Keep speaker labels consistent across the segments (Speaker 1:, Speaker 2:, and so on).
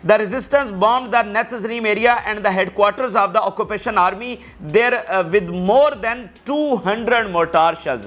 Speaker 1: The resistance bombed the Netzarim area and the headquarters of the occupation army there with more than 200 mortar shells.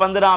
Speaker 1: 15,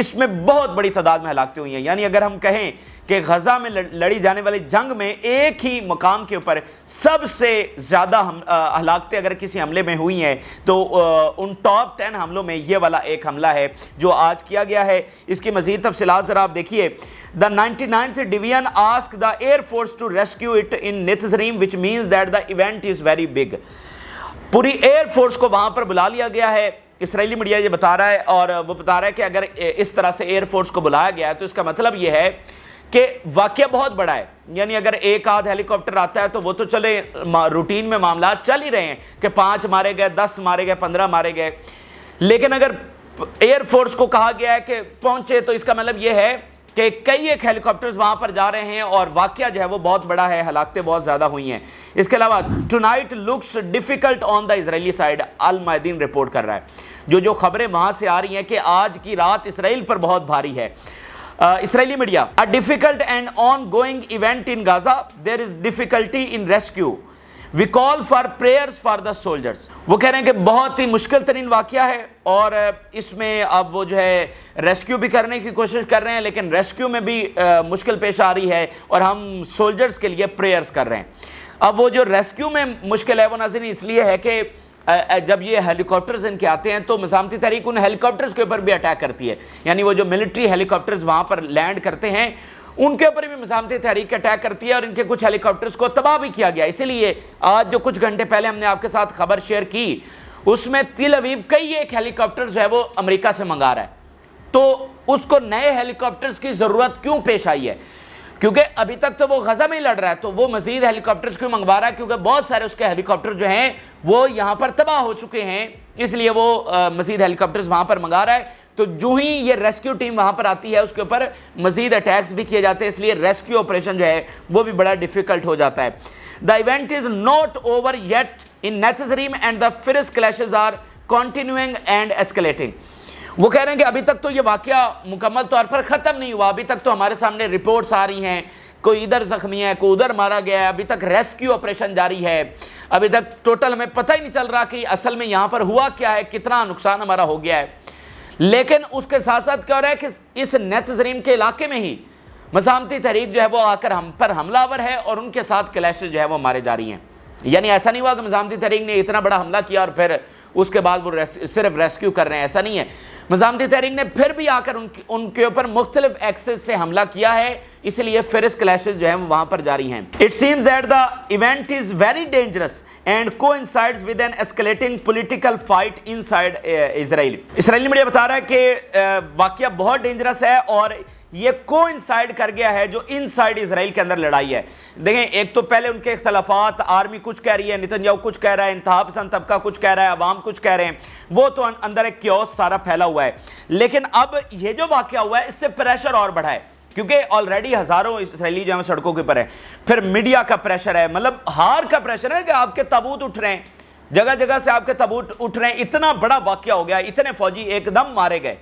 Speaker 1: اس میں بہت بڑی تعداد میں ہلاکتیں ہوئی ہیں. یعنی اگر ہم کہیں کہ غزہ میں لڑی جانے والی جنگ میں ایک ہی مقام کے اوپر سب سے زیادہ ہلاکتیں اگر کسی حملے میں ہوئی ہیں تو ان ٹاپ 10 حملوں میں یہ والا ایک حملہ ہے جو آج کیا گیا ہے. اس کی مزید تفصیلات ذرا آپ دیکھیے. The 99th Division asked the Air Force to rescue it in Netzarim, which means that the event is very big. پوری ایئر فورس کو وہاں پر بلا لیا گیا ہے. اسرائیلی میڈیا یہ بتا رہا ہے اور وہ بتا رہا ہے کہ اگر اس طرح سے ایئر فورس کو بلایا گیا ہے تو اس کا مطلب یہ ہے کہ واقعہ بہت بڑا ہے. یعنی اگر ایک آدھ ہیلی کاپٹر آتا ہے تو وہ تو چلے روٹین میں معاملات چل ہی رہے ہیں کہ 5 مارے گئے, 10 مارے گئے, 15 مارے گئے, لیکن اگر ایئر فورس کو کہا گیا ہے کہ پہنچے تو اس کا مطلب یہ ہے کہ کئی ایک ہیلی کاپٹرز وہاں پر جا رہے ہیں اور واقعہ جو ہے وہ بہت بڑا ہے, ہلاکتیں بہت زیادہ ہوئی ہیں. اس کے علاوہ ٹونائٹ لکس ڈیفیکلٹ آن دا اسرائیلی سائڈ, المیادین رپورٹ کر رہا ہے. جو خبریں وہاں سے آ رہی ہیں کہ آج کی رات اسرائیل پر بہت بھاری ہے. اسرائیلی media, a difficult and ongoing event in Gaza, there is difficulty in rescue. We call for prayers for the soldiers. وہ کہہ رہے ہیں کہ بہت ہی مشکل ترین واقعہ ہے اور اس میں اب وہ جو ہے ریسکیو بھی کرنے کی کوشش کر رہے ہیں لیکن ریسکیو میں بھی مشکل پیش آ رہی ہے اور ہم سولجرز کے لیے پریئرز کر رہے ہیں. اب وہ جو ریسکیو میں مشکل ہے وہ ناظرین اس لیے ہے کہ جب یہ ہیلی کاپٹرز ان کے آتے ہیں تو مزاحمتی تحریک ان ہیلی کاپٹرز کے اوپر بھی اٹیک کرتی ہے. یعنی وہ جو ملٹری ہیلی کاپٹرز وہاں پر لینڈ کرتے ہیں ان کے اوپر بھی مزاحمتی تحریک اٹیک کرتی ہے اور ان کے کچھ ہیلی کاپٹرز کو تباہ بھی کیا گیا. اسی لیے آج جو کچھ گھنٹے پہلے ہم نے آپ کے ساتھ خبر شیئر کی اس میں تل اویو کئی ایک ہیلی کاپٹر جو ہے وہ امریکہ سے منگا رہا ہے. تو اس کو نئے ہیلی کاپٹرز کی ضرورت کیوں پیش آئی ہے؟ کیونکہ ابھی تک تو وہ غزہ میں ہی لڑ رہا ہے تو وہ مزید ہیلی کاپٹرز کیوں منگوا رہا ہے؟ کیونکہ بہت سارے اس کے ہیلی کاپٹر جو ہیں وہ یہاں پر تباہ ہو چکے ہیں, اس لیے وہ مزید ہیلی کاپٹرز وہاں پر منگا رہا ہے. تو جو ہی یہ ریسکیو ٹیم وہاں پر آتی ہے اس کے اوپر مزید اٹیکس بھی کیے جاتے ہیں, اس لیے ریسکیو آپریشن جو ہے وہ بھی بڑا ڈیفیکلٹ ہو جاتا ہے. The event is not over yet in Netzarim and the fierce clashes are continuing and escalating. وہ کہہ رہے ہیں کہ ابھی تک تو یہ واقعہ مکمل طور پر ختم نہیں ہوا, ابھی تک تو ہمارے سامنے رپورٹس آ رہی ہیں, کوئی ادھر زخمی ہے, کوئی ادھر مارا گیا ہے, ابھی تک ریسکیو آپریشن جاری ہے, ابھی تک ٹوٹل ہمیں پتہ ہی نہیں چل رہا کہ اصل میں یہاں پر ہوا کیا ہے, کتنا نقصان ہمارا ہو گیا ہے. لیکن اس کے ساتھ ساتھ کیا ہو رہا ہے کہ اس نیتزریم کے علاقے میں ہی مزاحمتی تحریک جو ہے وہ آ کر ہم پر حملہ آور ہے اور ان کے ساتھ کلیشز جو ہے وہ مارے جا رہی ہیں. یعنی ایسا نہیں ہوا کہ مزاحمتی تحریک نے اتنا بڑا حملہ کیا اور پھر اس کے بعد وہ صرف ریسکیو کر رہے ہیں, ایسا نہیں ہے. مزاحمتی تحریک نے پھر بھی آ کر ان کے اوپر مختلف ایکسس سے حملہ کیا ہے, اس لیے فیرس کلیشز جو ہیں وہ وہاں پر جاری ہیں. It seems that the event is very dangerous and coincides with an escalating political fight inside Israel. Israeli media بتا رہا ہے کہ واقعہ بہت ڈینجرس ہے اور یہ کوانسائڈ کر گیا ہے جو انسائیڈ اسرائیل کے اندر لڑائی ہے. دیکھیں ایک تو پہلے ان کے اختلافات, آرمی کچھ کہہ رہی ہے, نیتنیاہو کچھ کہہ رہا ہے, انتہا پسند طبقہ کچھ کہہ رہا ہے, عوام کچھ کہہ رہے ہیں, وہ تو اندر ایک کیوس سارا پھیلا ہوا ہے. لیکن اب یہ جو واقعہ ہوا ہے اس سے پریشر اور بڑھا ہے کیونکہ آلریڈی ہزاروں اسرائیلی جو ہیں سڑکوں کے اوپر ہیں, پھر میڈیا کا پریشر ہے, مطلب ہار کا پریشر ہے کہ آپ کے تابوت اٹھ رہے ہیں, جگہ جگہ سے آپ کے تابوت اٹھ رہے ہیں, اتنا بڑا واقعہ ہو گیا, اتنے فوجی ایک دم مارے گئے.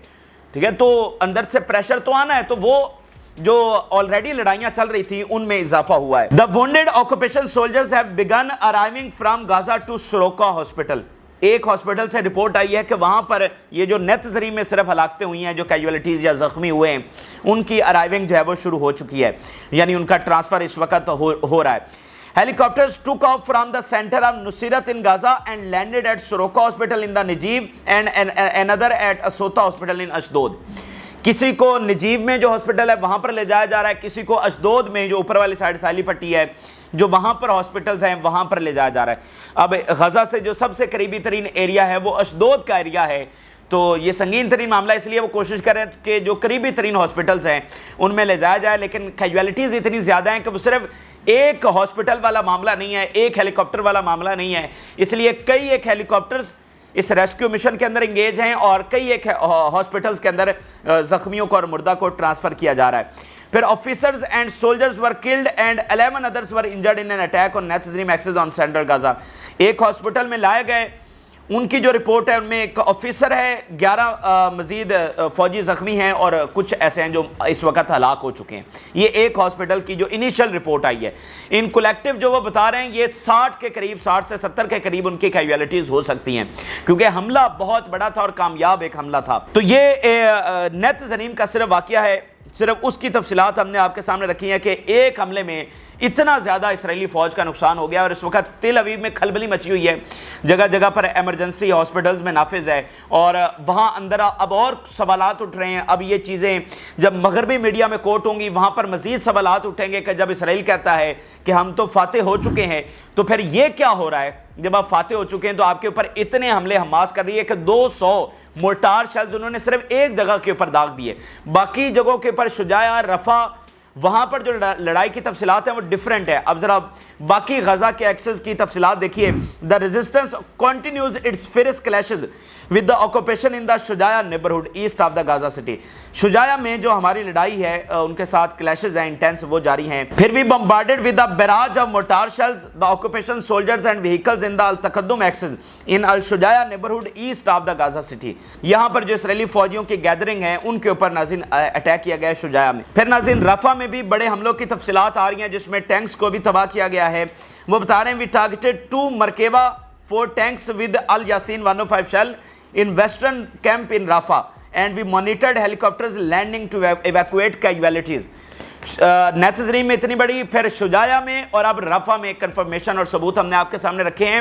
Speaker 1: ٹھیک ہے, تو اندر سے پریشر تو آنا ہے, تو وہ جو آلریڈی لڑائیاں چل رہی تھی ان میں اضافہ ہوا ہے. The wounded occupation soldiers have begun arriving from Gaza to Soroka hospital. ایک ہاسپٹل سے رپورٹ آئی ہے کہ وہاں پر یہ جو نیتزریم میں صرف ہلاکتیں ہوئی ہیں, جو کیجولیٹیز یا زخمی ہوئے ہیں, ان کی ارائیونگ جو ہے وہ شروع ہو چکی ہے, یعنی ان کا ٹرانسفر اس وقت ہو رہا ہے. Helicopters took off from the center of Nuseirat in Gaza and landed at Soroka hospital in the Negev and another at Asota hospital in Ashdod. کسی کو نجیب میں جو ہاسپٹل ہے وہاں پر لے جایا جا رہا ہے, کسی کو اشدود میں جو اوپر والی سائیڈ ساحلی پٹی ہے جو وہاں پر ہاسپٹلز ہیں وہاں پر لے جایا جا رہا ہے. اب غزہ سے جو سب سے قریبی ترین ایریا ہے وہ اشدود کا ایریا ہے, تو یہ سنگین ترین معاملہ, اس لیے وہ کوشش کریں کہ جو قریبی ترین ہاسپٹلز ہیں ان میں لے جایا جائے. لیکن کیجولیٹیز اتنی زیادہ ہیں کہ وہ صرف ایک ہاسپٹل والا معاملہ نہیں ہے, ایک ہیلی کاپٹر والا معاملہ نہیں ہے, اس لیے کئی ایک ہیلی کاپٹرز اس ریسکیو مشن کے اندر انگیج ہیں اور کئی ایک ہاسپٹلز کے اندر زخمیوں کو اور مردہ کو ٹرانسفر کیا جا رہا ہے. پھر officers and soldiers were killed and 11 others were injured in an attack on Netzarim access on central Gaza. ایک ہاسپٹل میں لائے گئے ان کی جو رپورٹ ہے ان میں ایک آفیسر ہے, 11 مزید فوجی زخمی ہیں اور کچھ ایسے ہیں جو اس وقت ہلاک ہو چکے ہیں. یہ ایک ہاسپٹل کی جو انیشل رپورٹ آئی ہے. ان کولیکٹیو جو وہ بتا رہے ہیں یہ 60 کے قریب, 60 سے 70 کے قریب ان کی کیجویلٹیز ہو سکتی ہیں, کیونکہ حملہ بہت بڑا تھا اور کامیاب ایک حملہ تھا. تو یہ نیت زنیم کا صرف واقعہ ہے, صرف اس کی تفصیلات ہم نے آپ کے سامنے رکھی ہیں کہ ایک حملے میں اتنا زیادہ اسرائیلی فوج کا نقصان ہو گیا, اور اس وقت تل اویو میں کھلبلی مچی ہوئی ہے. جگہ جگہ پر ایمرجنسی ہاسپٹلز میں نافذ ہے, اور وہاں اندر اب اور سوالات اٹھ رہے ہیں. اب یہ چیزیں جب مغربی میڈیا میں کوٹ ہوں گی, وہاں پر مزید سوالات اٹھیں گے کہ جب اسرائیل کہتا ہے کہ ہم تو فاتح ہو چکے ہیں, تو پھر یہ کیا ہو رہا ہے؟ جب آپ فاتح ہو چکے ہیں تو آپ کے اوپر اتنے حملے حماس کر رہی ہے کہ 200 مورٹار شیلز انہوں نے صرف ایک جگہ کے اوپر داغ دیے. باقی جگہوں کے اوپر شجاع, رفح, وہاں پر جو لڑائی کی تفصیلات ہیں وہ ڈیفرنٹ ہے. اب ذرا باقی غزہ کے ایکسس کی تفصیلات دیکھیے. The resistance continues its fierce clashes with the occupation in the Shujaiya neighbourhood east of the Gaza city. Shujaiya میں جو ہماری لڑائی ہے ان کے ساتھ کلیشز ہیں انٹینس, وہ جاری ہیں. پھر بھی bombarded with the barrage of mortar shells the occupation soldiers and vehicles in the al Taqaddum axis in al Shujaiya neighbourhood east of the Gaza city. یہاں پر جو اسرائیلی فوجیوں کی گیدرنگ ہے ان کے اوپر ناظرین اٹیک کیا گیا ہے شجاع میں. پھر ناظرین رفح میں بھی بڑے حملوں کی تفصیلات آ رہی ہیں جس میں ٹینکس کو بھی تباہ کیا گیا ہے. وہ بتا رہے ہیں وی targeted 2 مرکبہ 4 tanks with Al Yassin 105 shell in western camp in Rafah and we monitored helicopters landing to evacuate casualties. نیت زریم میں اتنی بڑی, پھر شجاع میں اور اب رفح میں کنفرمیشن اور ثبوت ہم نے آپ کے سامنے رکھے ہیں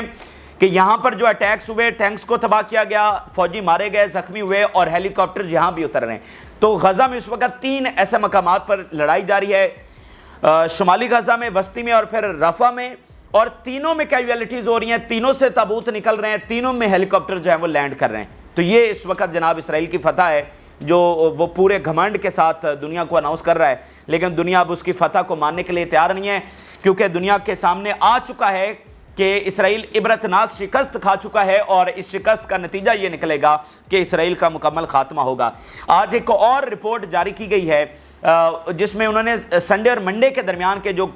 Speaker 1: کہ یہاں پر جو اٹیکس ہوئے, ٹینکس کو تباہ کیا گیا, فوجی مارے گئے, زخمی ہوئے, اور ہیلی کاپٹر یہاں بھی اتر رہے ہیں. تو غزہ میں اس وقت 3 ایسے مقامات پر لڑائی جاری ہے, شمالی غزہ میں, وسطی میں اور پھر رفح میں, اور تینوں میں کیجویلٹیز ہو رہی ہیں, تینوں سے تابوت نکل رہے ہیں, تینوں میں ہیلی کاپٹر جو ہیں وہ لینڈ کر رہے ہیں. تو یہ اس وقت جناب اسرائیل کی فتح ہے جو وہ پورے گھمنڈ کے ساتھ دنیا کو اناؤنس کر رہا ہے, لیکن دنیا اب اس کی فتح کو ماننے کے لیے تیار نہیں ہے, کیونکہ دنیا کے سامنے آ چکا ہے کہ اسرائیل عبرتناک شکست کھا چکا ہے, اور اس شکست کا نتیجہ یہ نکلے گا کہ اسرائیل کا مکمل خاتمہ ہوگا. آج ایک اور رپورٹ جاری کی گئی ہے جس میں انہوں نے سنڈے اور منڈے کے درمیان کے جو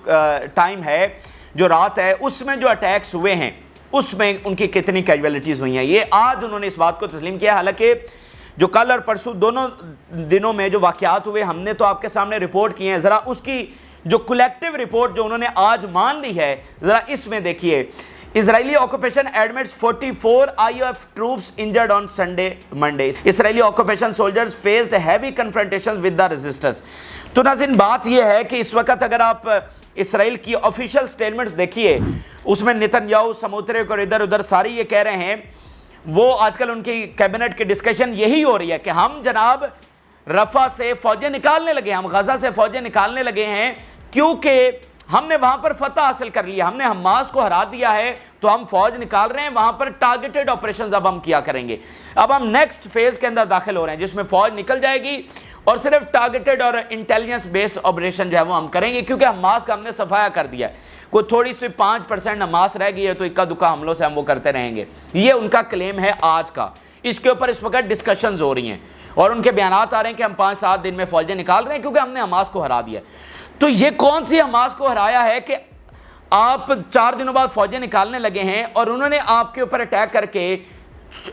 Speaker 1: ٹائم ہے, جو رات ہے, اس میں جو اٹیکس ہوئے ہیں اس میں ان کی کتنی کیجویلٹیز ہوئی ہیں. یہ آج انہوں نے اس بات کو تسلیم کیا, حالانکہ جو کل اور پرسوں دونوں دنوں میں جو واقعات ہوئے ہم نے تو آپ کے سامنے رپورٹ کیے ہیں. ذرا اس کی جو کولیکٹیو رپورٹ جو انہوں نے آج مان لی ہے, ذرا اس میں دیکھیے. Israeli occupation admits 44 IOF troops injured on Sunday Monday. Israeli occupation soldiers faced heavy confrontations with the resistance. تو ناظرین بات یہ ہے کہ اس وقت اگر آپ اسرائیل کی آفیشیل سٹیٹمنٹس دیکھیے, اس میں نتنیاہو, سموتریک اور ادھر ادھر ساری یہ کہہ رہے ہیں, وہ آج کل ان کی کیبنٹ کی ڈسکشن یہی ہو رہی ہے کہ ہم جناب رفح سے فوجیں نکالنے لگے, ہم غزہ سے فوجیں نکالنے لگے ہیں, کیونکہ ہم نے وہاں پر فتح حاصل کر لیا, ہم نے حماس کو ہرا دیا ہے, تو ہم فوج نکال رہے ہیں, وہاں پر ٹارگیٹڈ آپریشنز اب ہم کیا کریں گے. اب ہم نیکسٹ فیز کے اندر داخل ہو رہے ہیں جس میں فوج نکل جائے گی اور صرف ٹارگیٹڈ اور انٹیلیجنس بیس آپریشن جو ہے وہ ہم کریں گے, کیونکہ حماس کا ہم نے صفایا کر دیا ہے. کوئی تھوڑی سی 5% حماس رہ گئی ہے تو اکا دکا حملوں سے ہم وہ کرتے رہیں گے. یہ ان کا کلیم ہے آج کا. اس کے اوپر اس وقت ڈسکشنز ہو رہی ہیں اور ان کے بیانات آ رہے ہیں کہ ہم 5-7 دن میں فوجیں نکال رہے ہیں کیونکہ ہم نے حماس کو ہرا دیا. تو یہ کون سی حماس کو ہرایا ہے کہ آپ 4 دنوں بعد فوجیں نکالنے لگے ہیں, اور انہوں نے آپ کے اوپر اٹیک کر کے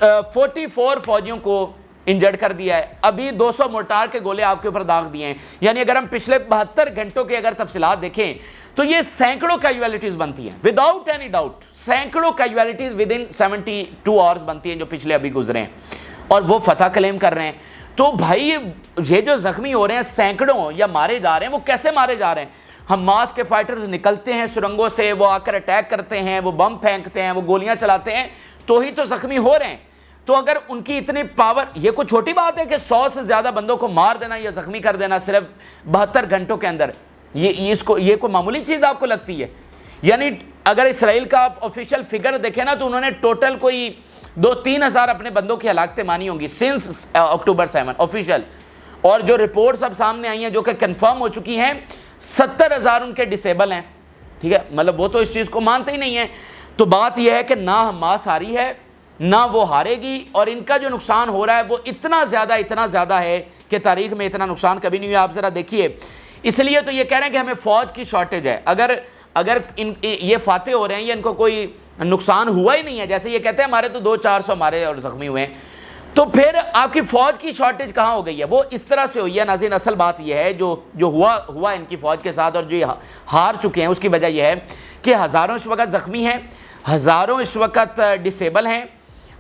Speaker 1: 44 فوجیوں کو انجرڈ کر دیا ہے, ابھی 200 مورٹار کے گولے آپ کے اوپر داغ دیے ہیں. یعنی اگر ہم پچھلے 72 گھنٹوں کے اگر تفصیلات دیکھیں تو یہ سینکڑوں کیجویلٹیز بنتی ہیں, وداؤٹ اینی ڈاؤٹ سینکڑوں کیجویلٹیز ودن 72 آورز بنتی ہیں جو پچھلے ابھی گزرے ہیں, اور وہ فتح کلیم کر رہے ہیں. تو بھائی یہ جو زخمی ہو رہے ہیں سینکڑوں یا مارے جا رہے ہیں, وہ کیسے مارے جا رہے ہیں؟ حماس کے فائٹرز نکلتے ہیں سرنگوں سے, وہ آ کر اٹیک کرتے ہیں, وہ بم پھینکتے ہیں, وہ گولیاں چلاتے ہیں, تو ہی تو زخمی ہو رہے ہیں. تو اگر ان کی اتنی پاور, یہ کوئی چھوٹی بات ہے کہ 100 سے زیادہ بندوں کو مار دینا یا زخمی کر دینا صرف 72 گھنٹوں کے اندر, یہ کوئی معمولی چیز آپ کو لگتی ہے؟ یعنی اگر اسرائیل کا آپ آفیشیل فگر دیکھیں نا تو انہوں نے ٹوٹل کوئی 2-3 ہزار اپنے بندوں کی ہلاکتیں مانی ہوں گی سنس اکتوبر 7 آفیشیل, اور جو رپورٹس اب سامنے آئی ہیں جو کہ کنفرم ہو چکی ہیں 70,000 ان کے ڈسیبل ہیں. ٹھیک ہے, مطلب وہ تو اس چیز کو مانتے ہی نہیں ہیں. تو بات یہ ہے کہ نہ حماس ہاری ہے نہ وہ ہارے گی, اور ان کا جو نقصان ہو رہا ہے وہ اتنا زیادہ ہے کہ تاریخ میں اتنا نقصان کبھی نہیں ہوا. آپ ذرا دیکھیے, اس لیے تو یہ کہہ رہے ہیں کہ ہمیں فوج کی شارٹیج ہے. اگر اگر یہ فاتح ہو رہے ہیں یا ان کو کوئی نقصان ہوا ہی نہیں ہے، جیسے یہ کہتے ہیں ہمارے تو 200-400 ہمارے اور زخمی ہوئے ہیں، تو پھر آپ کی فوج کی شارٹیج کہاں ہو گئی ہے؟ وہ اس طرح سے ہوئی ہے ناظرین۔ اصل بات یہ ہے جو ہوا ان کی فوج کے ساتھ اور جو ہار چکے ہیں، اس کی وجہ یہ ہے کہ ہزاروں اس وقت زخمی ہیں، ہزاروں اس وقت ڈسیبل ہیں،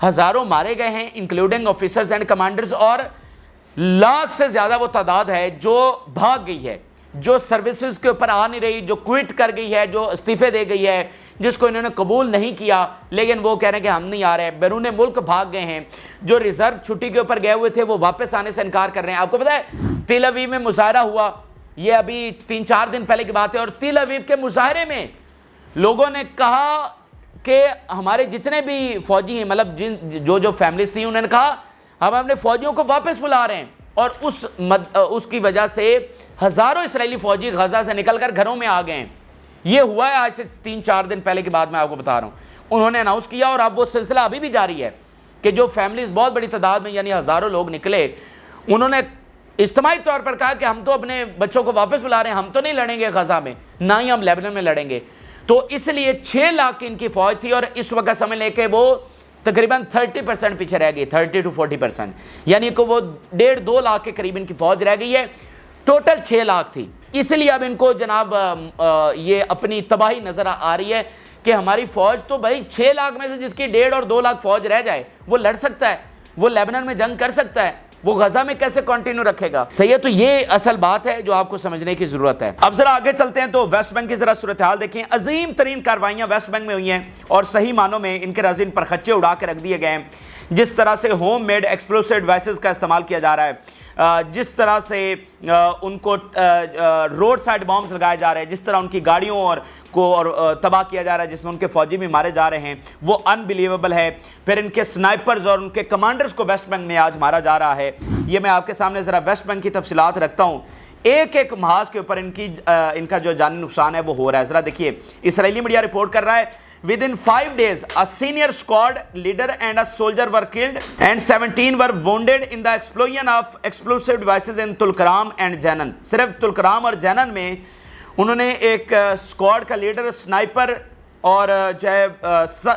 Speaker 1: ہزاروں مارے گئے ہیں انکلوڈنگ آفیسرز اینڈ کمانڈرز، اور لاکھ سے زیادہ وہ تعداد ہے جو بھاگ گئی ہے، جو سروسز کے اوپر آ نہیں رہی، جو کوئٹ کر گئی ہے، جو استعفے دے گئی ہے، جس کو انہوں نے قبول نہیں کیا لیکن وہ کہہ رہے ہیں کہ ہم نہیں آ رہے، بیرون ملک بھاگ گئے ہیں، جو ریزرو چھٹی کے اوپر گئے ہوئے تھے وہ واپس آنے سے انکار کر رہے ہیں۔ آپ کو پتہ ہے تل اویو میں مظاہرہ ہوا، یہ ابھی 3-4 دن پہلے کی بات ہے، اور تل اویو کے مظاہرے میں لوگوں نے کہا کہ ہمارے جتنے بھی فوجی ہیں، مطلب جو فیملیز تھیں، انہوں نے کہا ہم اپنے فوجیوں کو واپس بلا رہے ہیں، اور اس کی وجہ سے ہزاروں اسرائیلی فوجی غزہ سے نکل کر گھروں میں آ گئے ہیں۔ یہ ہوا ہے آج سے 3-4 دن پہلے کی بات میں آپ کو بتا رہا ہوں، انہوں نے اناؤنس کیا، اور اب وہ سلسلہ ابھی بھی جاری ہے کہ جو فیملیز بہت بڑی تعداد میں یعنی ہزاروں لوگ نکلے، انہوں نے اجتماعی طور پر کہا کہ ہم تو اپنے بچوں کو واپس بلا رہے ہیں، ہم تو نہیں لڑیں گے غزہ میں، نہ ہی ہم لیبنان میں لڑیں گے۔ تو اس لیے 6 لاکھ کی ان کی فوج تھی، اور اس وقت سمجھ لیں کہ وہ تقریباً 30% پیچھے رہ گئی، 30-40%، یعنی کہ وہ 1.5-2 لاکھ کے قریب ان کی فوج رہ گئی ہے، ٹوٹل 6 لاکھ تھی۔ اس لیے اب ان کو جناب یہ اپنی تباہی نظر آ رہی ہے کہ ہماری فوج تو بھائی 6 لاکھ میں سے جس کی 1.5 اور 2 لاکھ فوج رہ جائے وہ لڑ سکتا ہے، وہ لیبنان میں جنگ کر سکتا ہے، وہ غزہ میں کیسے کنٹینیو رکھے گا؟ صحیح ہے، تو یہ اصل بات ہے جو آپ کو سمجھنے کی ضرورت ہے۔ اب ذرا آگے چلتے ہیں تو ویسٹ بینک کی ذرا صورتحال دیکھیں۔ عظیم ترین کاروائیاں ویسٹ بینک میں ہوئی ہیں، اور صحیح معنوں میں ان کے رازین پر خچے اڑا کے رکھ دیے گئے ہیں۔ جس طرح سے ہوم میڈ ایکسپلوسیو ڈیوائسز کا استعمال کیا جا رہا ہے، جس طرح سے ان کو روڈ سائڈ بامز لگائے جا رہے ہیں، جس طرح ان کی گاڑیوں اور تباہ کیا جا رہا ہے، جس میں ان کے فوجی بھی مارے جا رہے ہیں، وہ انبلیویبل ہے۔ پھر ان کے سنائپرز اور ان کے کمانڈرز کو ویسٹ بینک میں آج مارا جا رہا ہے۔ یہ میں آپ کے سامنے ذرا ویسٹ بینک کی تفصیلات رکھتا ہوں، ایک محاذ کے اوپر ان کا جو جانی نقصان ہے وہ ہو رہا ہے۔ ذرا دیکھیے، اسرائیلی میڈیا رپورٹ کر رہا ہے within 5 days a senior squad leader and a soldier were killed and 17 were wounded in the explosion of explosive devices in Tulkaram and Jenin۔ صرف تلکرام اور جینن میں انہوں نے ایک سکواڈ کا لیڈر، سنائپر اور جو ہے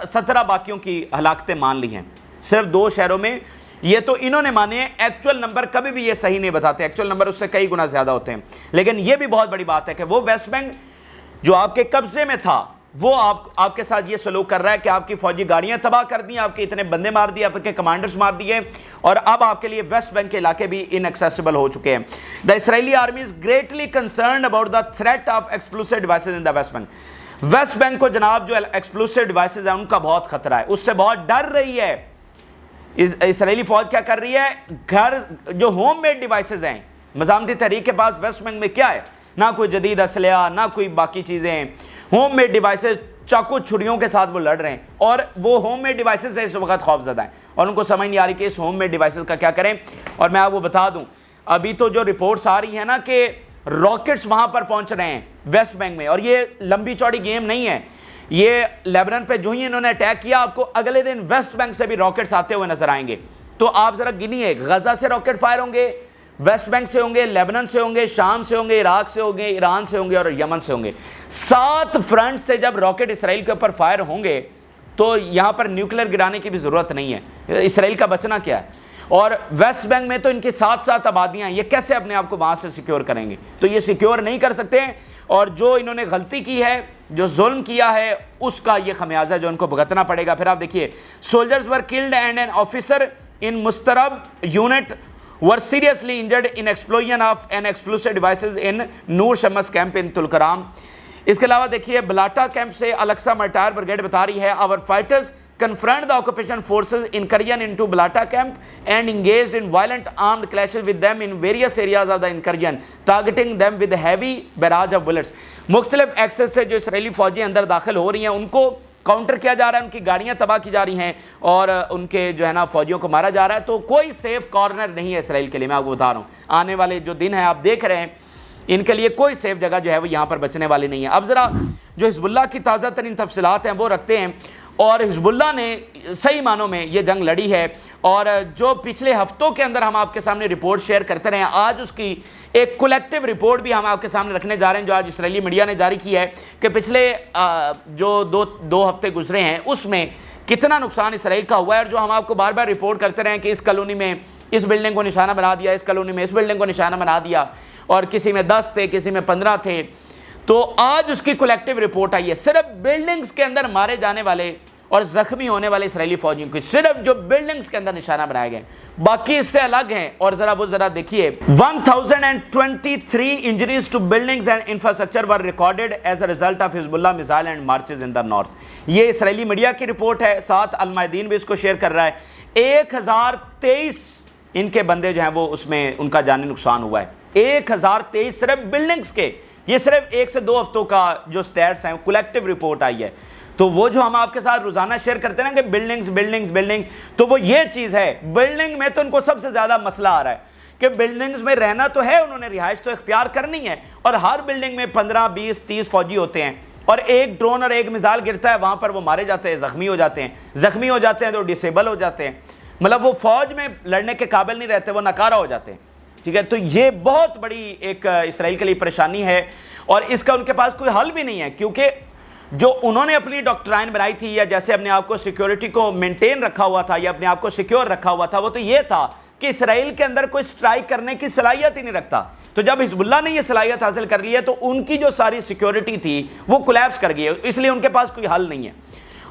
Speaker 1: 17 باقیوں کی ہلاکتیں مان لی ہیں، صرف 2 شہروں میں۔ یہ تو انہوں نے مانے ہیں، ایکچول نمبر کبھی بھی یہ صحیح نہیں بتاتے، ایکچول نمبر اس سے کئی گنا زیادہ ہوتے ہیں، لیکن یہ بھی بہت بڑی بات ہے کہ وہ ویسٹ بینک جو آپ کے قبضے میں تھا وہ آپ کے ساتھ یہ سلوک کر رہا ہے کہ آپ کی فوجی گاڑیاں تباہ کر دیں، آپ کے اتنے بندے مار دیے، آپ کے کمانڈرز مار دیے، اور اب آپ کے لیے ویسٹ بینک کے علاقے بھی ان ایکسیسیبل ہو چکے ہیں۔ The Israeli army is greatly concerned about the threat of explosive devices in the West Bank۔ West Bank کو جناب جو ایکسپلوسیو ڈیوائسز ہیں ان کا بہت خطرہ ہے، اس سے بہت ڈر رہی ہے۔ اسرائیلی فوج کیا کر رہی ہے؟ گھر جو ہوم میڈ ڈیوائسز ہیں، مزاحمتی تحریک کے پاس ویسٹ بینک میں کیا ہے؟ نہ کوئی جدید اسلحہ، نہ کوئی باقی چیزیں، ہوم میڈ ڈیوائسز، چاقو چھڑیوں کے ساتھ وہ لڑ رہے ہیں، اور وہ ہوم میڈ ڈیوائسز سے اس وقت خوف زدہ ہیں، اور ان کو سمجھ نہیں آ رہی کہ اس ہوم میڈ ڈیوائسز کا کیا کریں۔ اور میں آپ کو بتا دوں، ابھی تو جو رپورٹس آ رہی ہیں نا کہ راکٹس وہاں پر پہنچ رہے ہیں ویسٹ بینک میں، اور یہ لمبی چوڑی گیم نہیں ہے، یہ لیبنان پہ جو ہی انہوں نے اٹیک کیا، آپ کو اگلے دن ویسٹ بینک سے بھی راکٹس آتے ہوئے نظر آئیں گے۔ تو آپ ذرا گنیے، غزہ سے راکٹ فائر ہوں گے، ویسٹ بینک سے ہوں گے، لیبنان سے ہوں گے، شام سے ہوں گے، عراق سے ہوں گے، ایران سے ہوں گے، اور یمن سے ہوں گے۔ 7 فرنٹ سے جب راکٹ اسرائیل کے اوپر فائر ہوں گے تو یہاں پر نیوکلیر گرانے کی بھی ضرورت نہیں ہے، اسرائیل کا بچنا کیا ہے؟ اور ویسٹ بینک میں تو ان کی 7 آبادیاں ہیں، یہ کیسے اپنے آپ کو وہاں سے سیکیور کریں گے؟ تو یہ سیکیور نہیں کر سکتے، اور جو انہوں نے غلطی کی ہے، جو ظلم کیا ہے، اس کا یہ خمیازہ جو ان کو بھگتنا پڑے گا۔ پھر آپ دیکھیے، soldiers were killed and an officer in Mustarib unit were seriously injured in explosion of an explosive devices in Noor Shams camp in تلکرام۔ اس کے علاوہ دیکھیے بلاٹا کیمپ سے الیکسا مرٹائر بریگیڈ بتا رہی ہے our fighters confront the occupation forces incursion into Balata camp and engaged in violent armed clashes with them in various areas of the incursion targeting them with heavy barrage of bullets۔ مختلف Axis سے جو اسرائیلی فوجیں اندر داخل ہو رہی ہیں ان کو counter کیا جا رہا ہے، ان کی گاڑیاں تباہ کی جا رہی ہیں، اور ان کے جو ہے نا فوجیوں کو مارا جا رہا ہے۔ تو کوئی سیف کارنر نہیں ہے اسرائیل کے لیے، میں آپ کو بتا رہا ہوں، آنے والے جو دن ہیں آپ دیکھ رہے ہیں، ان کے لیے کوئی سیف جگہ جو ہے وہ یہاں پر بچنے والی نہیں ہے۔ اب ذرا جو حزب اللہ کی تازہ ترین تفصیلات ہیں وہ رکھتے ہیں۔ اور حزب اللہ نے صحیح معنوں میں یہ جنگ لڑی ہے، اور جو پچھلے ہفتوں کے اندر ہم آپ کے سامنے رپورٹ شیئر کرتے رہے ہیں، آج اس کی ایک کولیکٹیو رپورٹ بھی ہم آپ کے سامنے رکھنے جا رہے ہیں جو آج اسرائیلی میڈیا نے جاری کی ہے کہ پچھلے جو دو ہفتے گزرے ہیں اس میں کتنا نقصان اسرائیل کا ہوا ہے، اور جو ہم آپ کو بار بار رپورٹ کرتے رہے ہیں کہ اس کالونی میں اس بلڈنگ کو نشانہ بنا دیا، اس کالونی میں اس بلڈنگ کو نشانہ بنا دیا، اور کسی میں 10 تھے، کسی میں 15 تھے. تو آج اس کی کولیکٹیو رپورٹ آئی ہے. صرف بلڈنگز کے اندر مارے جانے والے اور زخمی ہونے والے اسرائیلی فوجیوں کی، صرف جو بلڈنگز کے اندر نشانہ بنائے گئے، باقی اس سے الگ ہیں. اور ذرا دیکھیے 1023 injuries to buildings and infrastructure were recorded as a result of Hezbollah missile and marches in the north. یہ اسرائیلی میڈیا کی رپورٹ ہے، ساتھ المیادین بھی اس کو شیئر کر رہا ہے. 1023 ان کے بندے جو ہیں وہ اس میں ان کا جانی نقصان ہوا ہے. 1023 صرف بلڈنگز کے. یہ صرف 1 سے 2 ہفتوں کا جو سٹیٹس ہیں کولیکٹیو رپورٹ آئی ہے. تو وہ جو ہم آپ کے ساتھ روزانہ شیئر کرتے ہیں کہ بلڈنگز، تو وہ یہ چیز ہے. بلڈنگ میں تو ان کو سب سے زیادہ مسئلہ آ رہا ہے کہ بلڈنگز میں رہنا تو ہے، انہوں نے رہائش تو اختیار کرنی ہے، اور ہر بلڈنگ میں 15 20 30 فوجی ہوتے ہیں، اور ایک ڈرون اور ایک میزائل گرتا ہے وہاں پر وہ مارے جاتے ہیں، زخمی ہو جاتے ہیں تو ڈسیبل ہو جاتے ہیں. مطلب وہ فوج میں لڑنے کے قابل نہیں رہتے، وہ ناکارہ ہو جاتے ہیں. ٹھیک ہے، تو یہ بہت بڑی ایک اسرائیل کے لیے پریشانی ہے، اور اس کا ان کے پاس کوئی حل بھی نہیں ہے. کیونکہ جو انہوں نے اپنی ڈاکٹرائن بنائی تھی، یا جیسے اپنے آپ کو سیکیورٹی کو مینٹین رکھا ہوا تھا، یا اپنے آپ کو سیکیور رکھا ہوا تھا، وہ تو یہ تھا کہ اسرائیل کے اندر کوئی سٹرائک کرنے کی صلاحیت ہی نہیں رکھتا. تو جب حزب اللہ نے یہ صلاحیت حاصل کر لی ہے تو ان کی جو ساری سیکیورٹی تھی وہ کولیپس کر گئی ہے، اس لیے ان کے پاس کوئی حل نہیں ہے.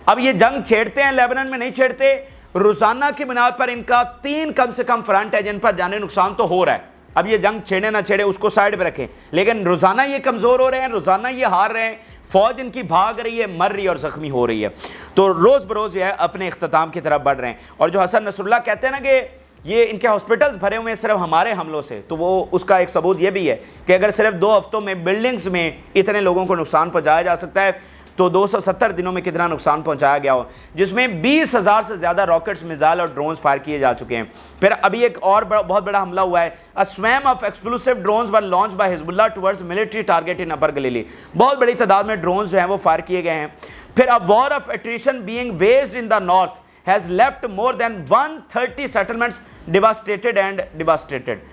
Speaker 1: اب یہ جنگ چھیڑتے ہیں، لیبنان میں نہیں چھیڑتے. روزانہ کی بنا پر ان کا 3 کم سے کم فرنٹ ہے جن پر جانے نقصان تو ہو رہا ہے. اب یہ جنگ چھیڑے نہ چھیڑے اس کو سائڈ پہ رکھیں، لیکن روزانہ یہ کمزور ہو رہے ہیں، روزانہ یہ ہار رہے ہیں، فوج ان کی بھاگ رہی ہے، مر رہی ہے اور زخمی ہو رہی ہے. تو روز بروز یہ ہے اپنے اختتام کی طرف بڑھ رہے ہیں. اور جو حسن نصر اللہ کہتے ہیں نا کہ یہ ان کے ہاسپٹلز بھرے ہوئے ہیں صرف ہمارے حملوں سے، تو وہ اس کا ایک ثبوت یہ بھی ہے کہ اگر صرف 2 ہفتوں میں بلڈنگز میں اتنے لوگوں کو نقصان پہنچایا جا سکتا ہے تو 270 دنوں میں کتنا نقصان پہنچایا گیا ہو، جس میں 20,000 سے زیادہ راکٹس، میزائل اور ڈرونز فائر کیے جا چکے ہیں. پھر ابھی ایک اور بہت بڑا حملہ ہوا ہے. A swarm of explosive drones were launched by Hezbollah towards military target in Upper Galilee. بہت بڑی تعداد میں ڈرونز جو ہیں وہ فائر کیے گئے ہیں. پھر a war of attrition being waged in the north has left more than 130 settlements devastated and devastated.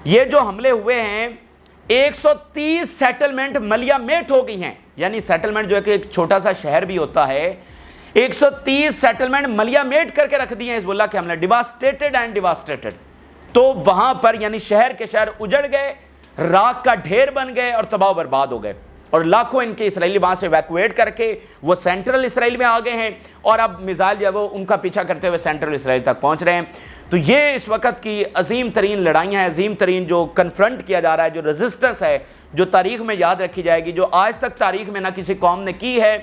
Speaker 1: یہ جو حملے ہوئے ہیں 130 سیٹلمنٹ ملیا میٹ ہو گئی ہیں. یعنی سیٹلمنٹ جو ہے کہ ایک چھوٹا سا شہر بھی ہوتا ہے، 130 سیٹلمنٹ ملیا میٹ کر کے رکھ دی ہیں حزب اللہ کے حملے. ڈیواسٹیٹڈ اینڈ ڈیواسٹیٹڈ. تو وہاں پر یعنی شہر کے شہر اجڑ گئے، راکھ کا ڈھیر بن گئے اور تباہ و برباد ہو گئے. اور لاکھوں ان کے اسرائیلی وہاں سے ایویکویٹ کر کے وہ سینٹرل اسرائیل میں آ گئے ہیں، اور اب میزائل جو ہے وہ ان کا پیچھا کرتے ہوئے سینٹرل اسرائیل تک پہنچ رہے ہیں. تو یہ اس وقت کی عظیم ترین لڑائیاں ہیں، عظیم ترین جو کنفرنٹ کیا جا رہا ہے، جو ریزسٹنس ہے، جو تاریخ میں یاد رکھی جائے گی، جو آج تک تاریخ میں نہ کسی قوم نے کی ہے،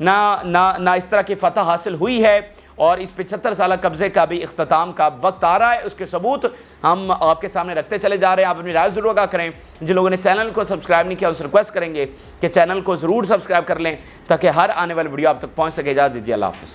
Speaker 1: نہ اس طرح کی فتح حاصل ہوئی ہے. اور اس 75 سالہ قبضے کا بھی اختتام کا وقت آ رہا ہے. اس کے ثبوت ہم آپ کے سامنے رکھتے چلے جا رہے ہیں. آپ اپنی رائے ضرور آگاہ کریں. جن لوگوں نے چینل کو سبسکرائب نہیں کیا اس ریکویسٹ کریں گے کہ چینل کو ضرور سبسکرائب کر لیں تاکہ ہر آنے والی ویڈیو آپ تک پہنچ سکے. اجازت دیجیے، اللہ حافظ.